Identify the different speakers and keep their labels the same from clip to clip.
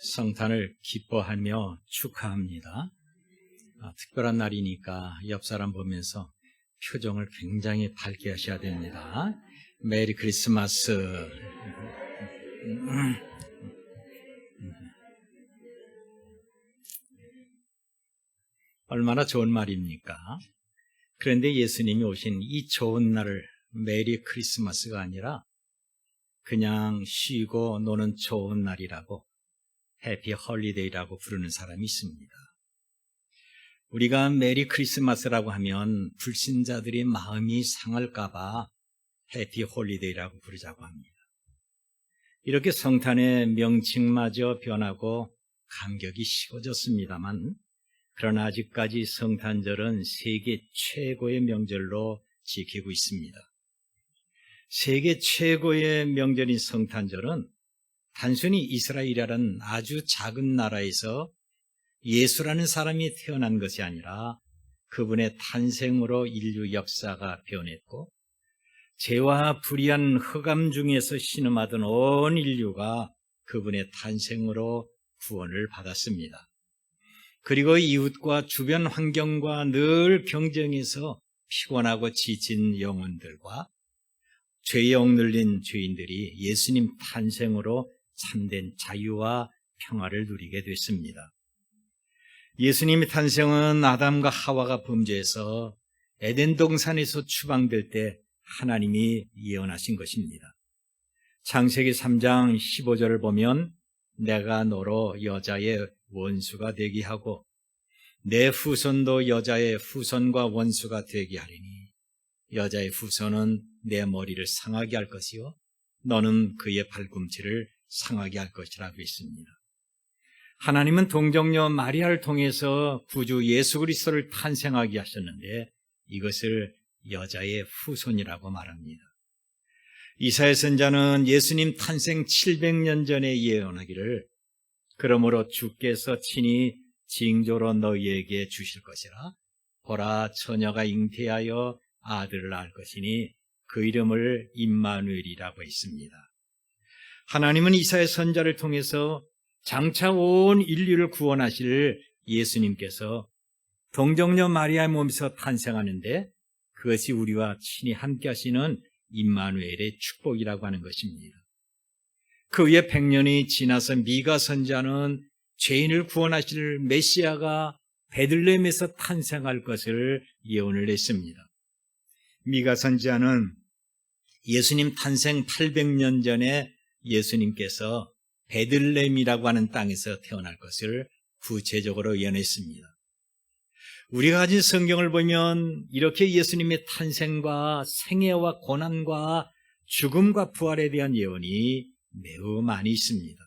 Speaker 1: 성탄을 기뻐하며 축하합니다. 특별한 날이니까 옆 사람 보면서 표정을 굉장히 밝게 하셔야 됩니다. 메리 크리스마스. 얼마나 좋은 말입니까? 그런데 예수님이 오신 이 좋은 날을 메리 크리스마스가 아니라 그냥 쉬고 노는 좋은 날이라고 해피 홀리데이라고 부르는 사람이 있습니다. 우리가 메리 크리스마스라고 하면 불신자들의 마음이 상할까봐 해피 홀리데이라고 부르자고 합니다. 이렇게 성탄의 명칭마저 변하고 감격이 식어졌습니다만, 그러나 아직까지 성탄절은 세계 최고의 명절로 지키고 있습니다. 세계 최고의 명절인 성탄절은 단순히 이스라엘이라는 아주 작은 나라에서 예수라는 사람이 태어난 것이 아니라 그분의 탄생으로 인류 역사가 변했고, 죄와 불의한 흑암 중에서 신음하던 온 인류가 그분의 탄생으로 구원을 받았습니다. 그리고 이웃과 주변 환경과 늘 경쟁해서 피곤하고 지친 영혼들과 죄에 억눌린 죄인들이 예수님 탄생으로 참된 자유와 평화를 누리게 됐습니다. 예수님의 탄생은 아담과 하와가 범죄해서 에덴 동산에서 추방될 때 하나님이 예언하신 것입니다. 창세기 3장 15절을 보면 내가 너로 여자의 원수가 되게 하고 내 후손도 여자의 후손과 원수가 되게 하리니 여자의 후손은 내 머리를 상하게 할 것이요 너는 그의 발꿈치를 상하게 할 것이라고 했습니다. 하나님은 동정녀 마리아를 통해서 구주 예수 그리스도를 탄생하게 하셨는데 이것을 여자의 후손이라고 말합니다. 이사야 선지자는 예수님 탄생 700년 전에 예언하기를 그러므로 주께서 친히 징조로 너희에게 주실 것이라 보라 처녀가 잉태하여 아들을 낳을 것이니 그 이름을 임마누엘이라고 했습니다. 하나님은 이사야 선지자를 통해서 장차 온 인류를 구원하실 예수님께서 동정녀 마리아의 몸에서 탄생하는데 그것이 우리와 친히 함께 하시는 임마누엘의 축복이라고 하는 것입니다. 그 후에 100년이 지나서 미가 선지자는 죄인을 구원하실 메시아가 베들레헴에서 탄생할 것을 예언을 했습니다. 미가 선지자는 예수님 탄생 800년 전에 예수님께서 베들레헴이라고 하는 땅에서 태어날 것을 구체적으로 예언했습니다. 우리가 가진 성경을 보면 이렇게 예수님의 탄생과 생애와 고난과 죽음과 부활에 대한 예언이 매우 많이 있습니다.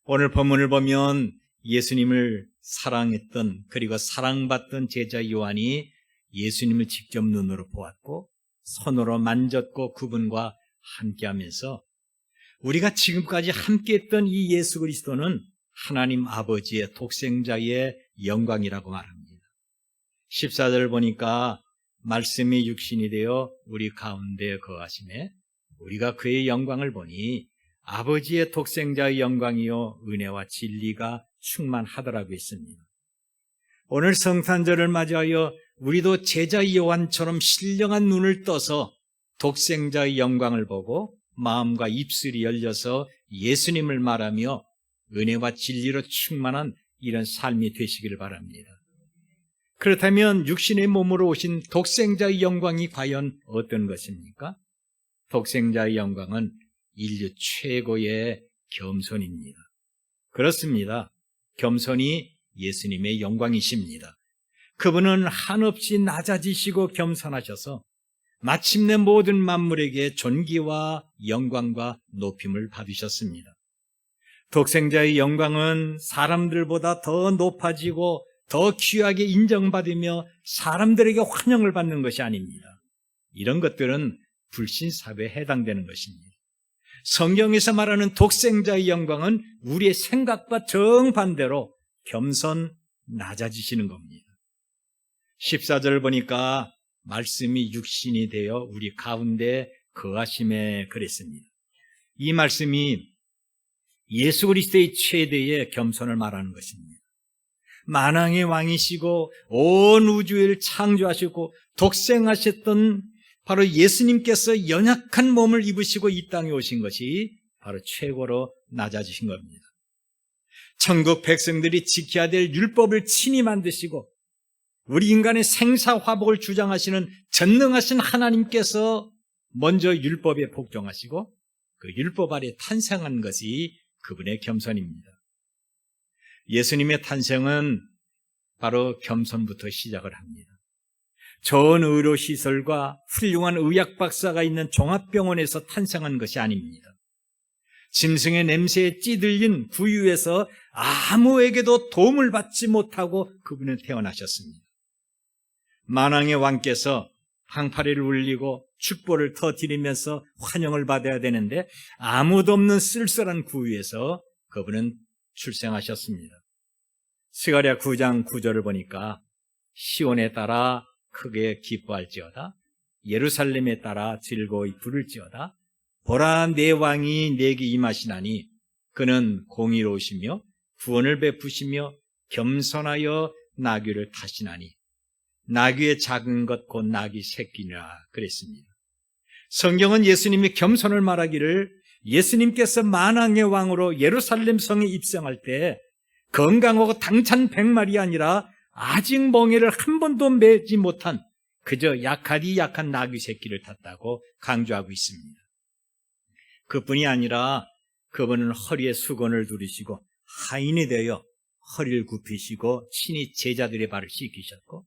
Speaker 1: 오늘 본문을 보면 예수님을 사랑했던 그리고 사랑받던 제자 요한이 예수님을 직접 눈으로 보았고 손으로 만졌고 그분과 함께하면서 우리가 지금까지 함께했던 이 예수 그리스도는 하나님 아버지의 독생자의 영광이라고 말합니다. 14절을 보니까 말씀이 육신이 되어 우리 가운데 거하심에 우리가 그의 영광을 보니 아버지의 독생자의 영광이요 은혜와 진리가 충만하더라고 했습니다. 오늘 성탄절을 맞이하여 우리도 제자 요한처럼 신령한 눈을 떠서 독생자의 영광을 보고 마음과 입술이 열려서 예수님을 말하며 은혜와 진리로 충만한 이런 삶이 되시기를 바랍니다. 그렇다면 육신의 몸으로 오신 독생자의 영광이 과연 어떤 것입니까? 독생자의 영광은 인류 최고의 겸손입니다. 그렇습니다. 겸손이 예수님의 영광이십니다. 그분은 한없이 낮아지시고 겸손하셔서 마침내 모든 만물에게 존귀와 영광과 높임을 받으셨습니다. 독생자의 영광은 사람들보다 더 높아지고 더 귀하게 인정받으며 사람들에게 환영을 받는 것이 아닙니다. 이런 것들은 불신사회에 해당되는 것입니다. 성경에서 말하는 독생자의 영광은 우리의 생각과 정반대로 겸손, 낮아지시는 겁니다. 14절을 보니까 말씀이 육신이 되어 우리 가운데 거하심에 그랬습니다. 이 말씀이 예수 그리스도의 최대의 겸손을 말하는 것입니다. 만왕의 왕이시고 온 우주를 창조하시고 독생하셨던 바로 예수님께서 연약한 몸을 입으시고 이 땅에 오신 것이 바로 최고로 낮아지신 겁니다. 천국 백성들이 지켜야 될 율법을 친히 만드시고 우리 인간의 생사화복을 주장하시는 전능하신 하나님께서 먼저 율법에 복종하시고 그 율법 아래 탄생한 것이 그분의 겸손입니다. 예수님의 탄생은 바로 겸손부터 시작을 합니다. 좋은 의료시설과 훌륭한 의학박사가 있는 종합병원에서 탄생한 것이 아닙니다. 짐승의 냄새에 찌들린 구유에서 아무에게도 도움을 받지 못하고 그분은 태어나셨습니다. 만왕의 왕께서 항파리를 울리고 축보를 터뜨리면서 환영을 받아야 되는데 아무도 없는 쓸쓸한 구유에서 그분은 출생하셨습니다. 스가랴 9장 9절을 보니까 시온에 따라 크게 기뻐할지어다 예루살렘에 따라 즐거이 부를지어다 보라 내 왕이 내게 임하시나니 그는 공의로우시며 구원을 베푸시며 겸손하여 나귀를 타시나니 나귀의 작은 것 곧 나귀 새끼니라 그랬습니다. 성경은 예수님이 겸손을 말하기를 예수님께서 만왕의 왕으로 예루살렘 성에 입성할 때 건강하고 당찬 100마리 아니라 아직 멍에를 한 번도 매지 못한 그저 약하디 약한 나귀 새끼를 탔다고 강조하고 있습니다. 그뿐이 아니라 그분은 허리에 수건을 두르시고 하인이 되어 허리를 굽히시고 친히 제자들의 발을 씻기셨고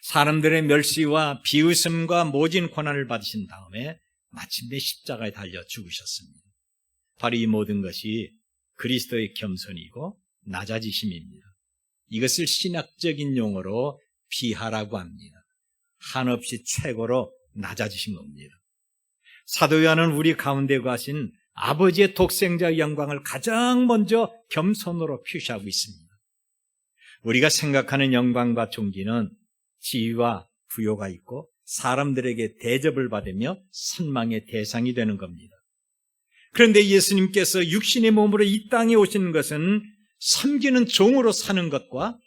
Speaker 1: 사람들의 멸시와 비웃음과 모진 고난을 받으신 다음에 마침내 십자가에 달려 죽으셨습니다. 바로 이 모든 것이 그리스도의 겸손이고 낮아지심입니다. 이것을 신학적인 용어로 비하라고 합니다. 한없이 최고로 낮아지신 겁니다. 사도 요한은 우리 가운데 가신 아버지의 독생자의 영광을 가장 먼저 겸손으로 표시하고 있습니다. 우리가 생각하는 영광과 존귀는 지위와 부요가 있고 사람들에게 대접을 받으며 선망의 대상이 되는 겁니다. 그런데 예수님께서 육신의 몸으로 이 땅에 오시는 것은 섬기는 종으로 사는 것과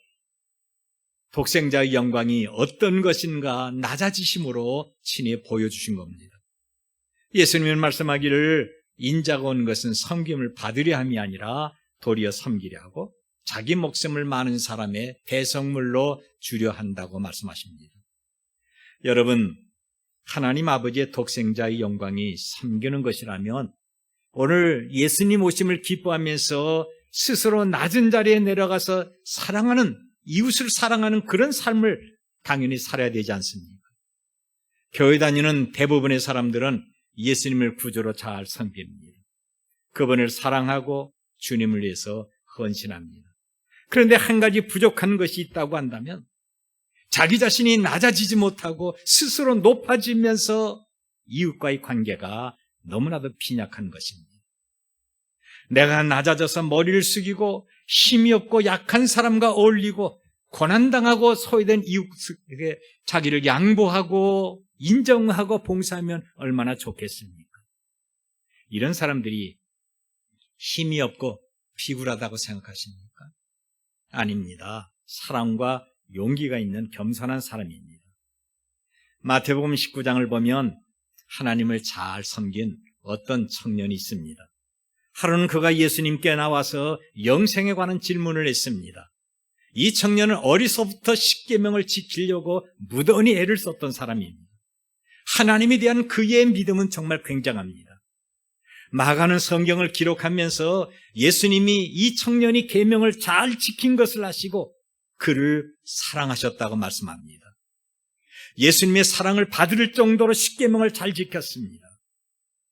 Speaker 1: 독생자의 영광이 어떤 것인가 낮아지심으로 친히 보여주신 겁니다. 예수님은 말씀하기를 인자가 온 것은 섬김을 받으려 함이 아니라 도리어 섬기려 하고 자기 목숨을 많은 사람의 대성물로 주려 한다고 말씀하십니다. 여러분, 하나님 아버지의 독생자의 영광이 섬기는 것이라면 오늘 예수님 오심을 기뻐하면서 스스로 낮은 자리에 내려가서 사랑하는, 이웃을 사랑하는 그런 삶을 당연히 살아야 되지 않습니까? 교회 다니는 대부분의 사람들은 예수님을 구주로 잘 섬깁니다. 그분을 사랑하고 주님을 위해서 헌신합니다. 그런데 한 가지 부족한 것이 있다고 한다면 자기 자신이 낮아지지 못하고 스스로 높아지면서 이웃과의 관계가 너무나도 빈약한 것입니다. 내가 낮아져서 머리를 숙이고 힘이 없고 약한 사람과 어울리고 고난당하고 소외된 이웃에게 자기를 양보하고 인정하고 봉사하면 얼마나 좋겠습니까? 이런 사람들이 힘이 없고 비굴하다고 생각하십니까? 아닙니다. 사랑과 용기가 있는 겸손한 사람입니다. 마태복음 19장을 보면 하나님을 잘 섬긴 어떤 청년이 있습니다. 하루는 그가 예수님께 나와서 영생에 관한 질문을 했습니다. 이 청년은 어리서부터 십계명을 지키려고 무던히 애를 썼던 사람입니다. 하나님에 대한 그의 믿음은 정말 굉장합니다. 마가는 성경을 기록하면서 예수님이 이 청년이 계명을 잘 지킨 것을 아시고 그를 사랑하셨다고 말씀합니다. 예수님의 사랑을 받을 정도로 십계명을 잘 지켰습니다.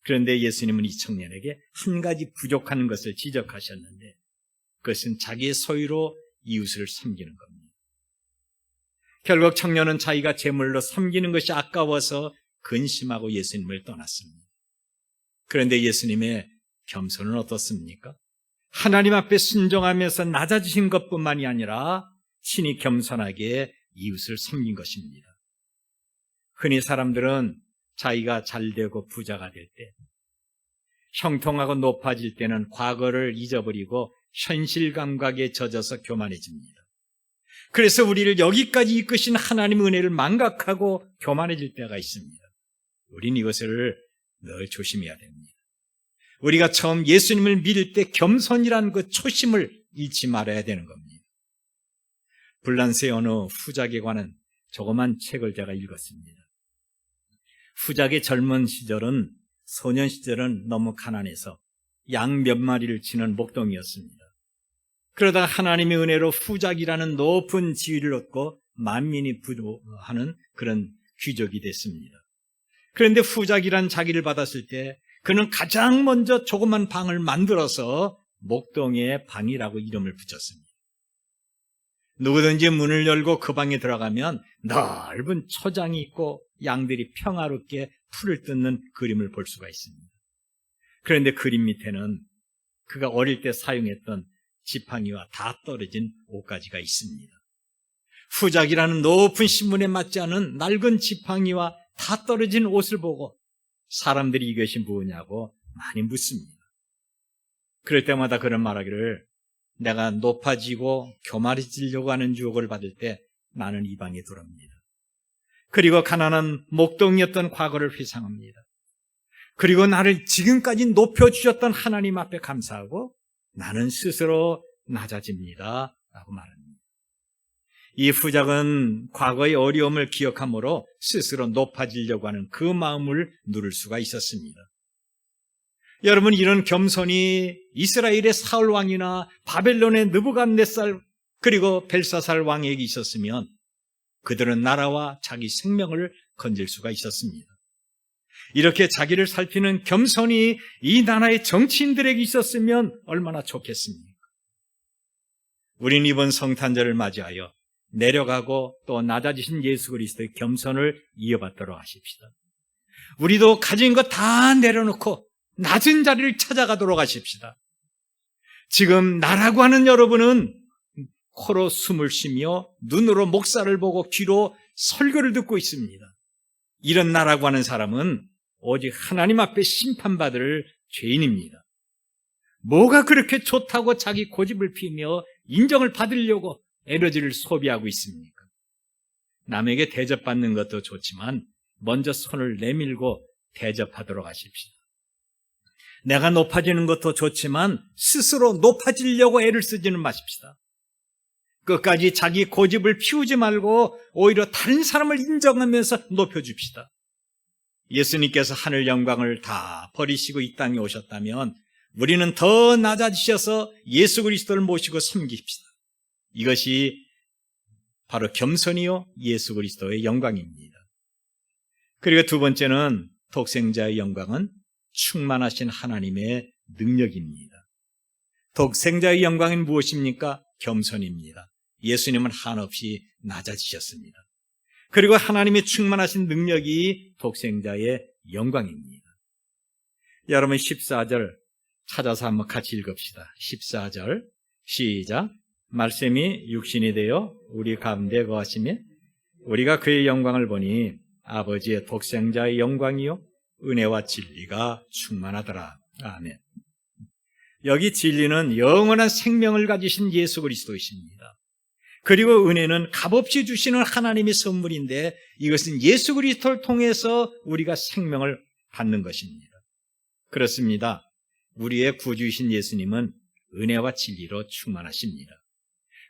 Speaker 1: 그런데 예수님은 이 청년에게 한 가지 부족한 것을 지적하셨는데 그것은 자기의 소유로 이웃을 섬기는 겁니다. 결국 청년은 자기가 제물로 섬기는 것이 아까워서 근심하고 예수님을 떠났습니다. 그런데 예수님의 겸손은 어떻습니까? 하나님 앞에 순종하면서 낮아지신 것뿐만이 아니라 신이 겸손하게 이웃을 섬긴 것입니다. 흔히 사람들은 자기가 잘되고 부자가 될 때 형통하고 높아질 때는 과거를 잊어버리고 현실 감각에 젖어서 교만해집니다. 그래서 우리를 여기까지 이끄신 하나님의 은혜를 망각하고 교만해질 때가 있습니다. 우린 이것을 늘 조심해야 됩니다. 우리가 처음 예수님을 믿을 때 겸손이란 그 초심을 잃지 말아야 되는 겁니다. 불란스의 어느 후작에 관한 조그만 책을 제가 읽었습니다. 후작의 젊은 시절은, 소년 시절은 너무 가난해서 양 몇 마리를 치는 목동이었습니다. 그러다가 하나님의 은혜로 후작이라는 높은 지위를 얻고 만민이 부도하는 그런 귀족이 됐습니다. 그런데 후작이란 자기를 받았을 때 그는 가장 먼저 조그만 방을 만들어서 목동의 방이라고 이름을 붙였습니다. 누구든지 문을 열고 그 방에 들어가면 넓은 초장이 있고 양들이 평화롭게 풀을 뜯는 그림을 볼 수가 있습니다. 그런데 그림 밑에는 그가 어릴 때 사용했던 지팡이와 다 떨어진 옷가지가 있습니다. 후작이라는 높은 신분에 맞지 않은 낡은 지팡이와 다 떨어진 옷을 보고 사람들이 이것이 뭐냐고 많이 묻습니다. 그럴 때마다 그런 말하기를, 내가 높아지고 교만해지려고 하는 유혹을 받을 때 나는 이 방에 들어옵니다. 그리고 가난한 목동이었던 과거를 회상합니다. 그리고 나를 지금까지 높여주셨던 하나님 앞에 감사하고 나는 스스로 낮아집니다 라고 말합니다. 이 후작은 과거의 어려움을 기억함으로 스스로 높아지려고 하는 그 마음을 누를 수가 있었습니다. 여러분, 이런 겸손이 이스라엘의 사울 왕이나 바벨론의 느부갓네살 그리고 벨사살 왕에게 있었으면 그들은 나라와 자기 생명을 건질 수가 있었습니다. 이렇게 자기를 살피는 겸손이 이 나라의 정치인들에게 있었으면 얼마나 좋겠습니까? 우린 이번 성탄절을 맞이하여 내려가고 또 낮아지신 예수 그리스도의 겸손을 이어받도록 하십시다. 우리도 가진 것 다 내려놓고 낮은 자리를 찾아가도록 하십시다. 지금 나라고 하는 여러분은 코로 숨을 쉬며 눈으로 목사를 보고 귀로 설교를 듣고 있습니다. 이런 나라고 하는 사람은 오직 하나님 앞에 심판받을 죄인입니다. 뭐가 그렇게 좋다고 자기 고집을 피우며 인정을 받으려고 에너지를 소비하고 있습니까? 남에게 대접받는 것도 좋지만 먼저 손을 내밀고 대접하도록 하십시오. 내가 높아지는 것도 좋지만 스스로 높아지려고 애를 쓰지는 마십시다. 끝까지 자기 고집을 피우지 말고 오히려 다른 사람을 인정하면서 높여줍시다. 예수님께서 하늘 영광을 다 버리시고 이 땅에 오셨다면 우리는 더 낮아지셔서 예수 그리스도를 모시고 섬깁시다. 이것이 바로 겸손이요 예수 그리스도의 영광입니다. 그리고 두 번째는 독생자의 영광은 충만하신 하나님의 능력입니다. 독생자의 영광은 무엇입니까? 겸손입니다. 예수님은 한없이 낮아지셨습니다. 그리고 하나님의 충만하신 능력이 독생자의 영광입니다. 여러분 14절 찾아서 한번 같이 읽읍시다. 14절 시작. 말씀이 육신이 되어 우리 가운데 거하시며 우리가 그의 영광을 보니 아버지의 독생자의 영광이요 은혜와 진리가 충만하더라. 아멘. 여기 진리는 영원한 생명을 가지신 예수 그리스도이십니다. 그리고 은혜는 값없이 주시는 하나님의 선물인데 이것은 예수 그리스도를 통해서 우리가 생명을 받는 것입니다. 그렇습니다. 우리의 구주이신 예수님은 은혜와 진리로 충만하십니다.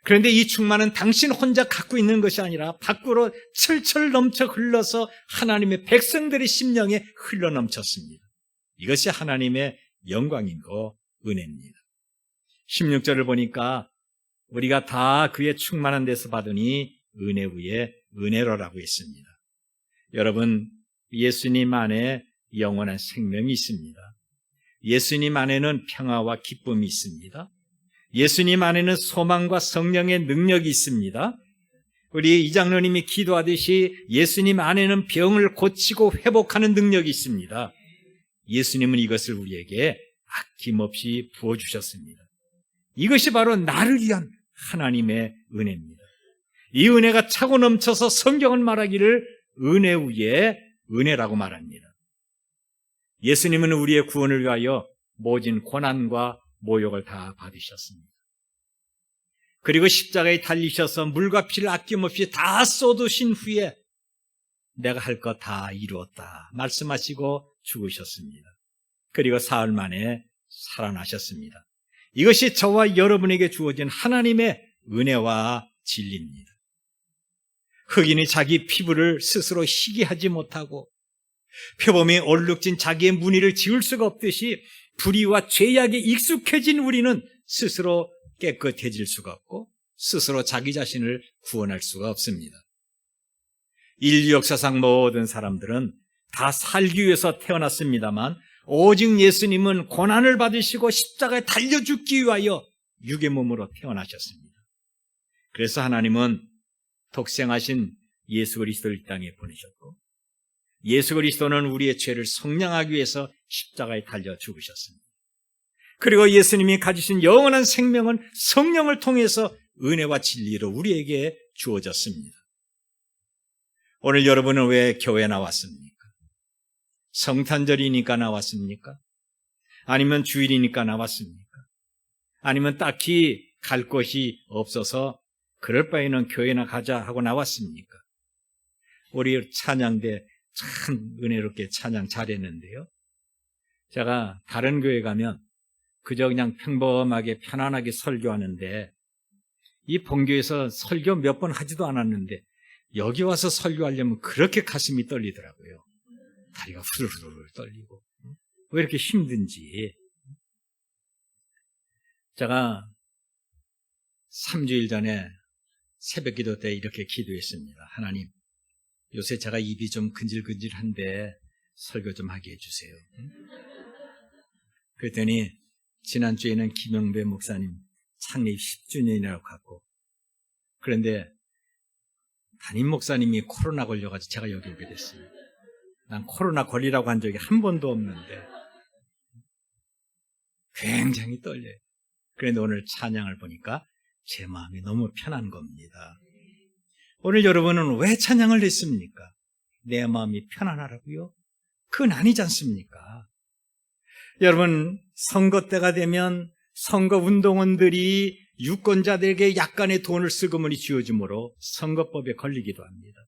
Speaker 1: 그런데 이 충만은 당신 혼자 갖고 있는 것이 아니라 밖으로 철철 넘쳐 흘러서 하나님의 백성들의 심령에 흘러넘쳤습니다. 이것이 하나님의 영광이고 은혜입니다. 16절을 보니까 우리가 다 그의 충만한 데서 받으니 은혜 위에 은혜로라고 했습니다. 여러분, 예수님 안에 영원한 생명이 있습니다. 예수님 안에는 평화와 기쁨이 있습니다. 예수님 안에는 소망과 성령의 능력이 있습니다. 우리 이장로님이 기도하듯이 예수님 안에는 병을 고치고 회복하는 능력이 있습니다. 예수님은 이것을 우리에게 아낌없이 부어주셨습니다. 이것이 바로 나를 위한 하나님의 은혜입니다. 이 은혜가 차고 넘쳐서 성경은 말하기를 은혜 위에 은혜라고 말합니다. 예수님은 우리의 구원을 위하여 모진 고난과 모욕을 다 받으셨습니다. 그리고 십자가에 달리셔서 물과 피를 아낌없이 다 쏟으신 후에 내가 할 것 다 이루었다 말씀하시고 죽으셨습니다. 그리고 사흘 만에 살아나셨습니다. 이것이 저와 여러분에게 주어진 하나님의 은혜와 진리입니다. 흑인이 자기 피부를 스스로 희게 하지 못하고 표범이 얼룩진 자기의 무늬를 지울 수가 없듯이 불의와 죄악에 익숙해진 우리는 스스로 깨끗해질 수가 없고 스스로 자기 자신을 구원할 수가 없습니다. 인류 역사상 모든 사람들은 다 살기 위해서 태어났습니다만 오직 예수님은 고난을 받으시고 십자가에 달려 죽기 위하여 육의 몸으로 태어나셨습니다. 그래서 하나님은 독생하신 예수 그리스도를 이 땅에 보내셨고 예수 그리스도는 우리의 죄를 속량하기 위해서 십자가에 달려 죽으셨습니다. 그리고 예수님이 가지신 영원한 생명은 성령을 통해서 은혜와 진리로 우리에게 주어졌습니다. 오늘 여러분은 왜 교회에 나왔습니까? 성탄절이니까 나왔습니까? 아니면 주일이니까 나왔습니까? 아니면 딱히 갈 곳이 없어서 그럴 바에는 교회나 가자 하고 나왔습니까? 우리 찬양대 참 은혜롭게 찬양 잘했는데요. 제가 다른 교회 가면 그저 그냥 평범하게 편안하게 설교하는데 이 본교에서 설교 몇 번 하지도 않았는데 여기 와서 설교하려면 그렇게 가슴이 떨리더라고요. 다리가 후들후들 떨리고 왜 이렇게 힘든지. 제가 3주일 전에 새벽기도 때 이렇게 기도했습니다. 하나님, 요새 제가 입이 좀 근질근질한데 설교 좀 하게 해주세요. 그랬더니 지난주에는 김영배 목사님 창립 10주년이라고 갔고, 그런데 담임 목사님이 코로나 걸려가지고 제가 여기 오게 됐어요. 난 코로나 걸리라고 한 적이 한 번도 없는데 굉장히 떨려요. 그런데 오늘 찬양을 보니까 제 마음이 너무 편한 겁니다. 오늘 여러분은 왜 찬양을 했습니까? 내 마음이 편안하라고요? 그건 아니지 않습니까? 여러분, 선거 때가 되면 선거 운동원들이 유권자들에게 약간의 돈을 슬그머니 쥐어주므로 선거법에 걸리기도 합니다.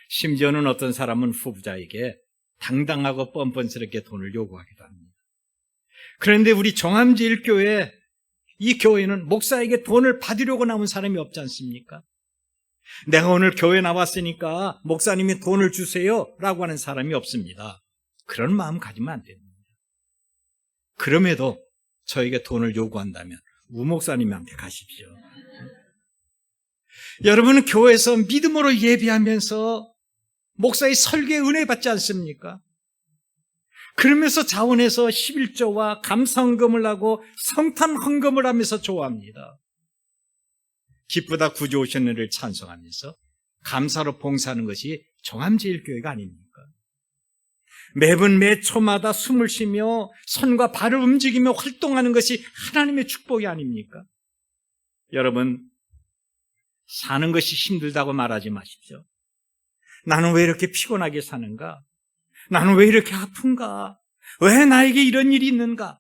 Speaker 1: 심지어는 어떤 사람은 후보자에게 당당하고 뻔뻔스럽게 돈을 요구하기도 합니다. 그런데 우리 종암제일교회, 이 교회는 목사에게 돈을 받으려고 나온 사람이 없지 않습니까? 내가 오늘 교회 나왔으니까 목사님이 돈을 주세요 라고 하는 사람이 없습니다. 그런 마음 가지면 안 됩니다. 그럼에도 저에게 돈을 요구한다면 우 목사님한테 가십시오. 여러분은 교회에서 믿음으로 예배하면서 목사의 설교에 은혜 받지 않습니까? 그러면서 자원해서 11조와 감사헌금을 하고 성탄 헌금을 하면서 좋아합니다. 기쁘다 구주 오신 은혜를 찬송하면서 감사로 봉사하는 것이 종암제일교회가 아닙니까? 매분 매 초마다 숨을 쉬며 손과 발을 움직이며 활동하는 것이 하나님의 축복이 아닙니까? 여러분, 사는 것이 힘들다고 말하지 마십시오. 나는 왜 이렇게 피곤하게 사는가? 나는 왜 이렇게 아픈가? 왜 나에게 이런 일이 있는가?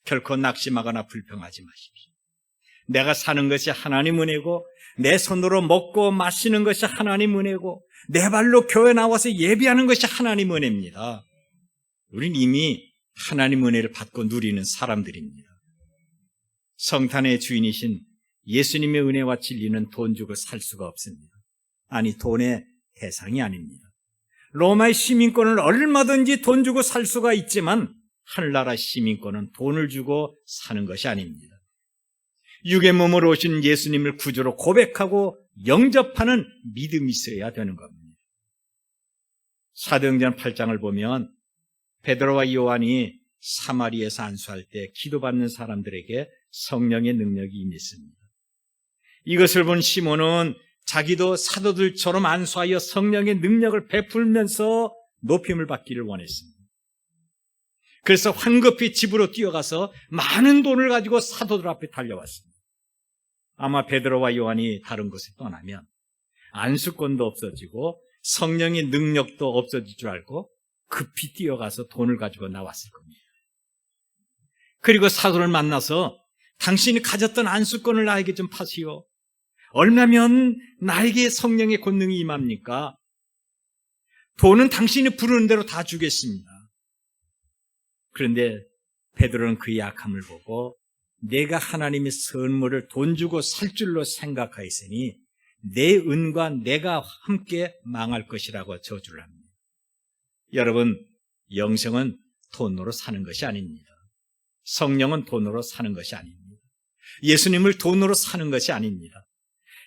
Speaker 1: 결코 낙심하거나 불평하지 마십시오. 내가 사는 것이 하나님 은혜고 내 손으로 먹고 마시는 것이 하나님 은혜고 내 발로 교회 나와서 예배하는 것이 하나님 은혜입니다. 우린 이미 하나님 은혜를 받고 누리는 사람들입니다. 성탄의 주인이신 예수님의 은혜와 진리는 돈 주고 살 수가 없습니다. 아니, 돈의 대상이 아닙니다. 로마의 시민권을 얼마든지 돈 주고 살 수가 있지만 하늘나라 시민권은 돈을 주고 사는 것이 아닙니다. 육의 몸으로 오신 예수님을 구주로 고백하고 영접하는 믿음이 있어야 되는 겁니다. 사도행전 8장을 보면 베드로와 요한이 사마리에서 안수할 때 기도받는 사람들에게 성령의 능력이 임했습니다. 이것을 본 시몬은 자기도 사도들처럼 안수하여 성령의 능력을 베풀면서 높임을 받기를 원했습니다. 그래서 황급히 집으로 뛰어가서 많은 돈을 가지고 사도들 앞에 달려왔습니다. 아마 베드로와 요한이 다른 곳에 떠나면 안수권도 없어지고 성령의 능력도 없어질 줄 알고 급히 뛰어가서 돈을 가지고 나왔을 겁니다. 그리고 사도를 만나서 당신이 가졌던 안수권을 나에게 좀 파시오. 얼마면 나에게 성령의 권능이 임합니까? 돈은 당신이 부르는 대로 다 주겠습니다. 그런데 베드로는 그의 약함을 보고 내가 하나님의 선물을 돈 주고 살 줄로 생각하였으니 내 은과 내가 함께 망할 것이라고 저주를 합니다. 여러분, 영생은 돈으로 사는 것이 아닙니다. 성령은 돈으로 사는 것이 아닙니다. 예수님을 돈으로 사는 것이 아닙니다.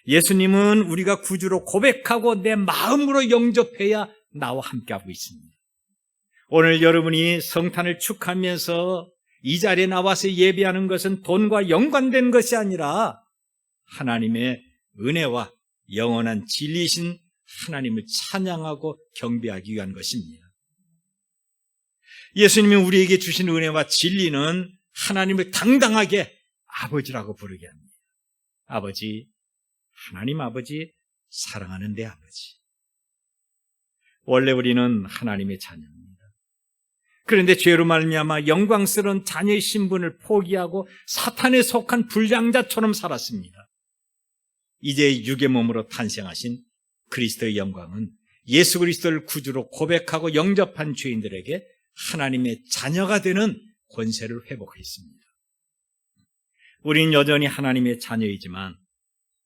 Speaker 1: 예수님은 우리가 구주로 고백하고 내 마음으로 영접해야 나와 함께하고 있습니다. 오늘 여러분이 성탄을 축하하면서 이 자리에 나와서 예배하는 것은 돈과 연관된 것이 아니라 하나님의 은혜와 영원한 진리이신 하나님을 찬양하고 경배하기 위한 것입니다. 예수님이 우리에게 주신 은혜와 진리는 하나님을 당당하게 아버지라고 부르게 합니다. 아버지, 하나님 아버지, 사랑하는 내 아버지. 원래 우리는 하나님의 자녀입니다. 그런데 죄로 말미암아 영광스러운 자녀의 신분을 포기하고 사탄에 속한 불량자처럼 살았습니다. 이제 육의 몸으로 탄생하신 그리스도의 영광은 예수 그리스도를 구주로 고백하고 영접한 죄인들에게 하나님의 자녀가 되는 권세를 회복했습니다. 우리는 여전히 하나님의 자녀이지만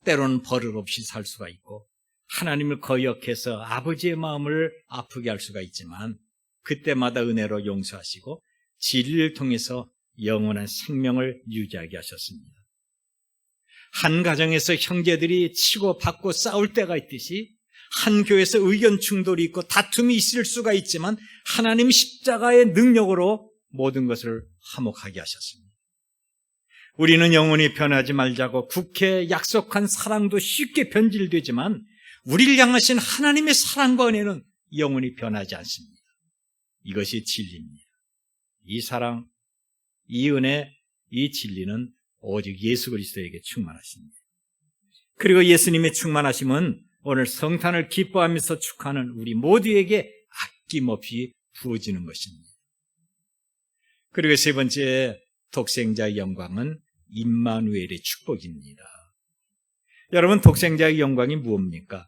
Speaker 1: 때로는 버릇 없이 살 수가 있고 하나님을 거역해서 아버지의 마음을 아프게 할 수가 있지만 그때마다 은혜로 용서하시고 진리를 통해서 영원한 생명을 유지하게 하셨습니다. 한 가정에서 형제들이 치고받고 싸울 때가 있듯이 한 교회에서 의견 충돌이 있고 다툼이 있을 수가 있지만 하나님 십자가의 능력으로 모든 것을 화목하게 하셨습니다. 우리는 영원히 변하지 말자고 국회 약속한 사랑도 쉽게 변질되지만 우리를 향하신 하나님의 사랑과 은혜는 영원히 변하지 않습니다. 이것이 진리입니다. 이 사랑, 이 은혜, 이 진리는 오직 예수 그리스도에게 충만하십니다. 그리고 예수님의 충만하심은 오늘 성탄을 기뻐하면서 축하하는 우리 모두에게 아낌없이 부어지는 것입니다. 그리고 세 번째, 독생자의 영광은 임마누엘의 축복입니다. 여러분, 독생자의 영광이 무엇입니까?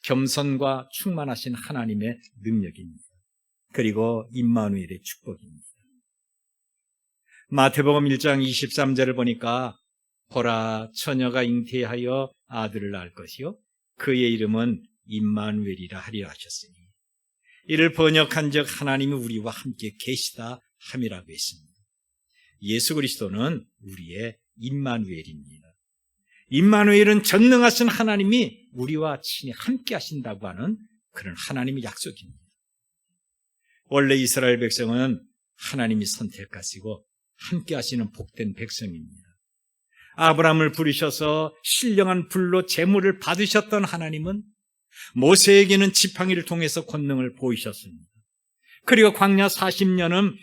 Speaker 1: 겸손과 충만하신 하나님의 능력입니다. 그리고 임마누엘의 축복입니다. 마태복음 1장 23절을 보니까 보라, 처녀가 잉태하여 아들을 낳을 것이요 그의 이름은 임마누엘이라 하리라 하셨으니 이를 번역한즉 하나님이 우리와 함께 계시다 함이라고 했습니다. 예수 그리스도는 우리의 임마누엘입니다. 임마누엘은 전능하신 하나님이 우리와 친히 함께 하신다고 하는 그런 하나님의 약속입니다. 원래 이스라엘 백성은 하나님이 선택하시고 함께 하시는 복된 백성입니다. 아브라함을 부르셔서 신령한 불로 제물을 받으셨던 하나님은 모세에게는 지팡이를 통해서 권능을 보이셨습니다. 그리고 광야 40년은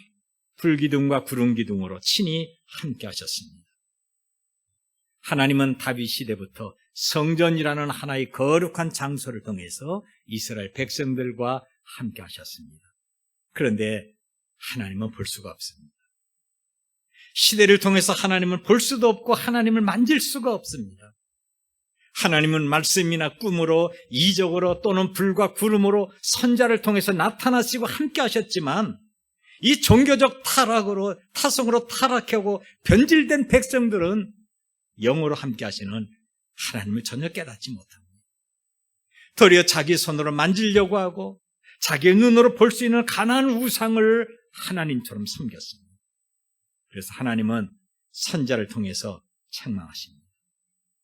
Speaker 1: 불기둥과 구름기둥으로 친히 함께 하셨습니다. 하나님은 다윗 시대부터 성전이라는 하나의 거룩한 장소를 통해서 이스라엘 백성들과 함께 하셨습니다. 그런데 하나님은 볼 수가 없습니다. 시대를 통해서 하나님을 볼 수도 없고 하나님을 만질 수가 없습니다. 하나님은 말씀이나 꿈으로, 이적으로 또는 불과 구름으로 선자를 통해서 나타나시고 함께 하셨지만 이 종교적 타성으로 타락하고 변질된 백성들은 영으로 함께 하시는 하나님을 전혀 깨닫지 못합니다. 도리어 자기 손으로 만지려고 하고 자기의 눈으로 볼 수 있는 가나안 우상을 하나님처럼 섬겼습니다. 그래서 하나님은 선자를 통해서 책망하십니다.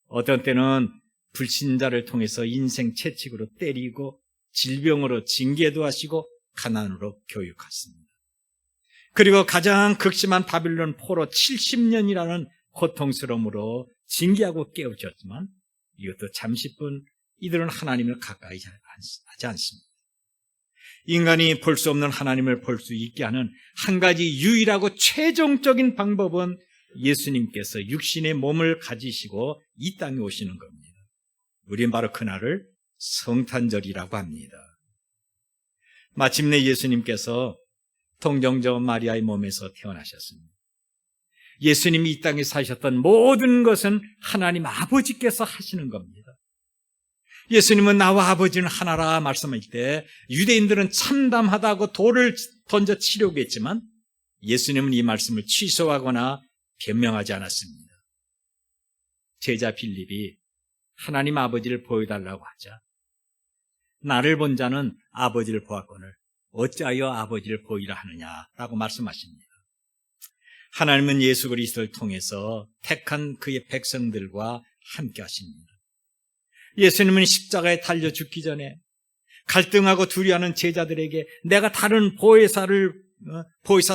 Speaker 1: 어떤 때는 불신자를 통해서 인생 채찍으로 때리고 질병으로 징계도 하시고 가난으로 교육하십니다. 그리고 가장 극심한 바빌론 포로 70년이라는 고통스러움으로 징계하고 깨우쳤지만 이것도 잠시뿐 이들은 하나님을 가까이 하지 않습니다. 인간이 볼 수 없는 하나님을 볼 수 있게 하는 한 가지 유일하고 최종적인 방법은 예수님께서 육신의 몸을 가지시고 이 땅에 오시는 겁니다. 우리는 바로 그날을 성탄절이라고 합니다. 마침내 예수님께서 동정녀 마리아의 몸에서 태어나셨습니다. 예수님이 이 땅에 사셨던 모든 것은 하나님 아버지께서 하시는 겁니다. 예수님은 나와 아버지는 하나라 말씀할 때 유대인들은 참담하다고 돌을 던져 치려고 했지만 예수님은 이 말씀을 취소하거나 변명하지 않았습니다. 제자 빌립이 하나님 아버지를 보여달라고 하자 나를 본 자는 아버지를 보았거늘 어찌하여 아버지를 보이라 하느냐라고 말씀하십니다. 하나님은 예수 그리스도를 통해서 택한 그의 백성들과 함께 하십니다. 예수님은 십자가에 달려 죽기 전에 갈등하고 두려워하는 제자들에게 내가 다른 보혜사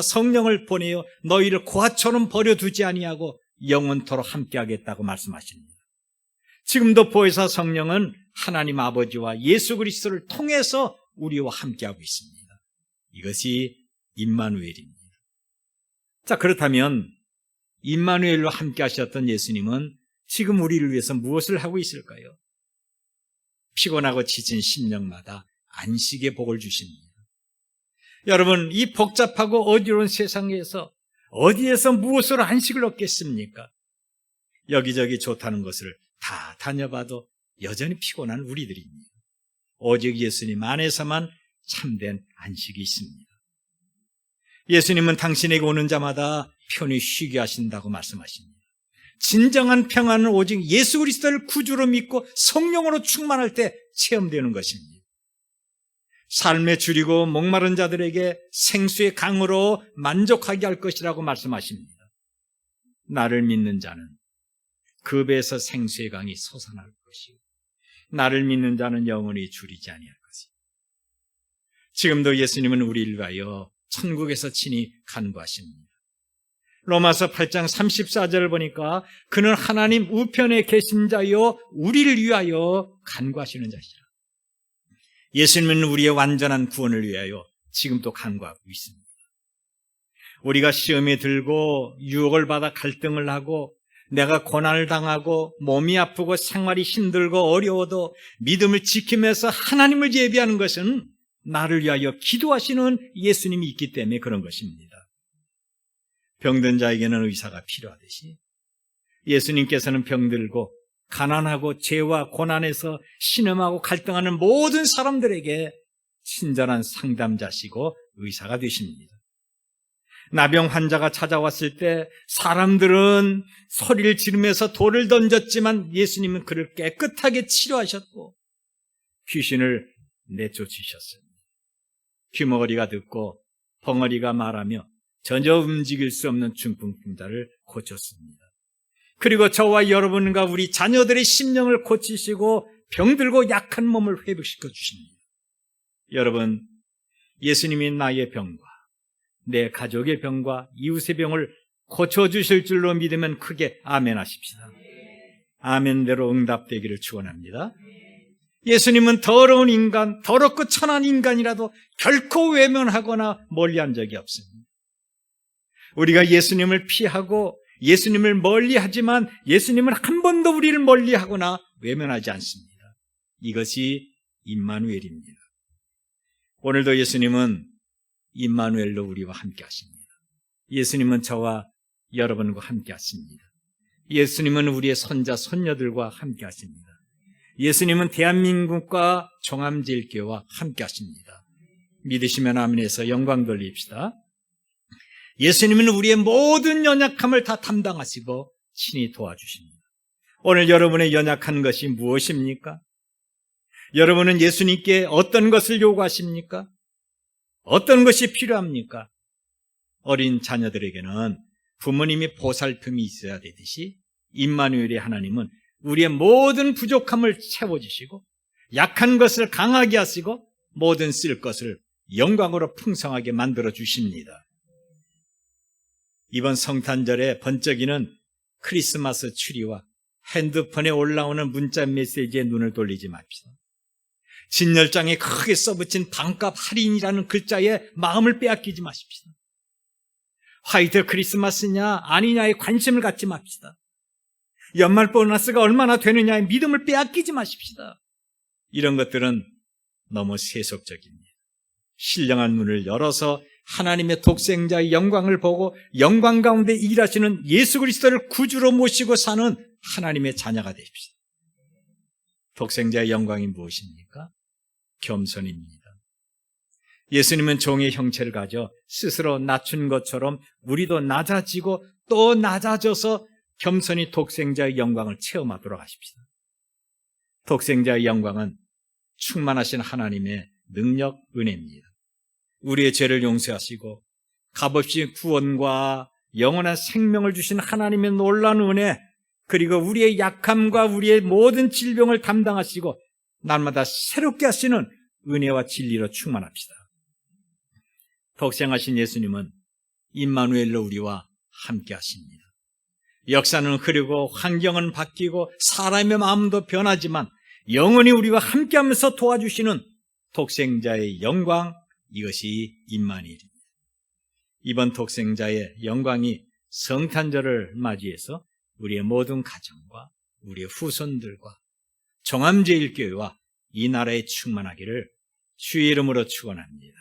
Speaker 1: 성령을 보내어 너희를 고아처럼 버려두지 아니하고 영원토록 함께하겠다고 말씀하십니다. 지금도 보혜사 성령은 하나님 아버지와 예수 그리스도를 통해서 우리와 함께하고 있습니다. 이것이 임마누엘입니다. 자, 그렇다면 임마누엘로 함께하셨던 예수님은 지금 우리를 위해서 무엇을 하고 있을까요? 피곤하고 지친 심령마다 안식의 복을 주십니다. 여러분, 이 복잡하고 어지러운 세상에서 어디에서 무엇으로 안식을 얻겠습니까? 여기저기 좋다는 것을 다 다녀봐도 여전히 피곤한 우리들입니다. 오직 예수님 안에서만 참된 안식이 있습니다. 예수님은 당신에게 오는 자마다 편히 쉬게 하신다고 말씀하십니다. 진정한 평안은 오직 예수 그리스도를 구주로 믿고 성령으로 충만할 때 체험되는 것입니다. 삶에 줄이고 목마른 자들에게 생수의 강으로 만족하게 할 것이라고 말씀하십니다. 나를 믿는 자는 그 배에서 생수의 강이 솟아날 것이고 나를 믿는 자는 영원히 줄이지 아니할 것이다. 지금도 예수님은 우리를 위하여 천국에서 친히 간구하십니다. 로마서 8장 34절을 보니까 그는 하나님 우편에 계신 자여 우리를 위하여 간구하시는 자시라. 예수님은 우리의 완전한 구원을 위하여 지금도 간구하고 있습니다. 우리가 시험에 들고 유혹을 받아 갈등을 하고 내가 고난을 당하고 몸이 아프고 생활이 힘들고 어려워도 믿음을 지키면서 하나님을 예비하는 것은 나를 위하여 기도하시는 예수님이 있기 때문에 그런 것입니다. 병든 자에게는 의사가 필요하듯이 예수님께서는 병들고 가난하고 죄와 고난에서 신음하고 갈등하는 모든 사람들에게 친절한 상담자시고 의사가 되십니다. 나병 환자가 찾아왔을 때 사람들은 소리를 지르면서 돌을 던졌지만 예수님은 그를 깨끗하게 치료하셨고 귀신을 내쫓으셨습니다. 귀머거리가 듣고 벙어리가 말하며 전혀 움직일 수 없는 중풍병자를 고쳤습니다. 그리고 저와 여러분과 우리 자녀들의 심령을 고치시고 병들고 약한 몸을 회복시켜 주십니다. 여러분, 예수님이 나의 병과 내 가족의 병과 이웃의 병을 고쳐주실 줄로 믿으면 크게 아멘 하십시다. 아멘대로 응답되기를 축원합니다. 예수님은 더러운 인간, 더럽고 천한 인간이라도 결코 외면하거나 멀리한 적이 없습니다. 우리가 예수님을 피하고 예수님을 멀리하지만 예수님은 한 번도 우리를 멀리하거나 외면하지 않습니다. 이것이 임마누엘입니다. 오늘도 예수님은 임마누엘로 우리와 함께 하십니다. 예수님은 저와 여러분과 함께 하십니다. 예수님은 우리의 손자, 손녀들과 함께 하십니다. 예수님은 대한민국과 종암제일교회와 함께 하십니다. 믿으시면 아멘해서 영광 돌립시다. 예수님은 우리의 모든 연약함을 다 담당하시고 친히 도와주십니다. 오늘 여러분의 연약한 것이 무엇입니까? 여러분은 예수님께 어떤 것을 요구하십니까? 어떤 것이 필요합니까? 어린 자녀들에게는 부모님이 보살핌이 있어야 되듯이 임마누엘의 하나님은 우리의 모든 부족함을 채워주시고 약한 것을 강하게 하시고 모든 쓸 것을 영광으로 풍성하게 만들어 주십니다. 이번 성탄절에 번쩍이는 크리스마스 추리와 핸드폰에 올라오는 문자 메시지에 눈을 돌리지 맙시다. 진열장에 크게 써붙인 반값 할인이라는 글자에 마음을 빼앗기지 마십시다. 화이트 크리스마스냐 아니냐에 관심을 갖지 맙시다. 연말 보너스가 얼마나 되느냐에 믿음을 빼앗기지 마십시다. 이런 것들은 너무 세속적입니다. 신령한 눈을 열어서 하나님의 독생자의 영광을 보고 영광 가운데 일하시는 예수 그리스도를 구주로 모시고 사는 하나님의 자녀가 되십시오. 독생자의 영광이 무엇입니까? 겸손입니다. 예수님은 종의 형체를 가져 스스로 낮춘 것처럼 우리도 낮아지고 또 낮아져서 겸손히 독생자의 영광을 체험하도록 하십시다. 독생자의 영광은 충만하신 하나님의 능력, 은혜입니다. 우리의 죄를 용서하시고 값없이 구원과 영원한 생명을 주신 하나님의 놀라운 은혜, 그리고 우리의 약함과 우리의 모든 질병을 담당하시고 날마다 새롭게 하시는 은혜와 진리로 충만합시다. 독생하신 예수님은 임마누엘로 우리와 함께 하십니다. 역사는 흐르고 환경은 바뀌고 사람의 마음도 변하지만 영원히 우리와 함께하면서 도와주시는 독생자의 영광, 이것이 임마누엘입니다. 이번 독생자의 영광이 성탄절을 맞이해서 우리의 모든 가정과 우리의 후손들과 종암제일교회와 이 나라에 충만하기를 주의 이름으로 축원합니다.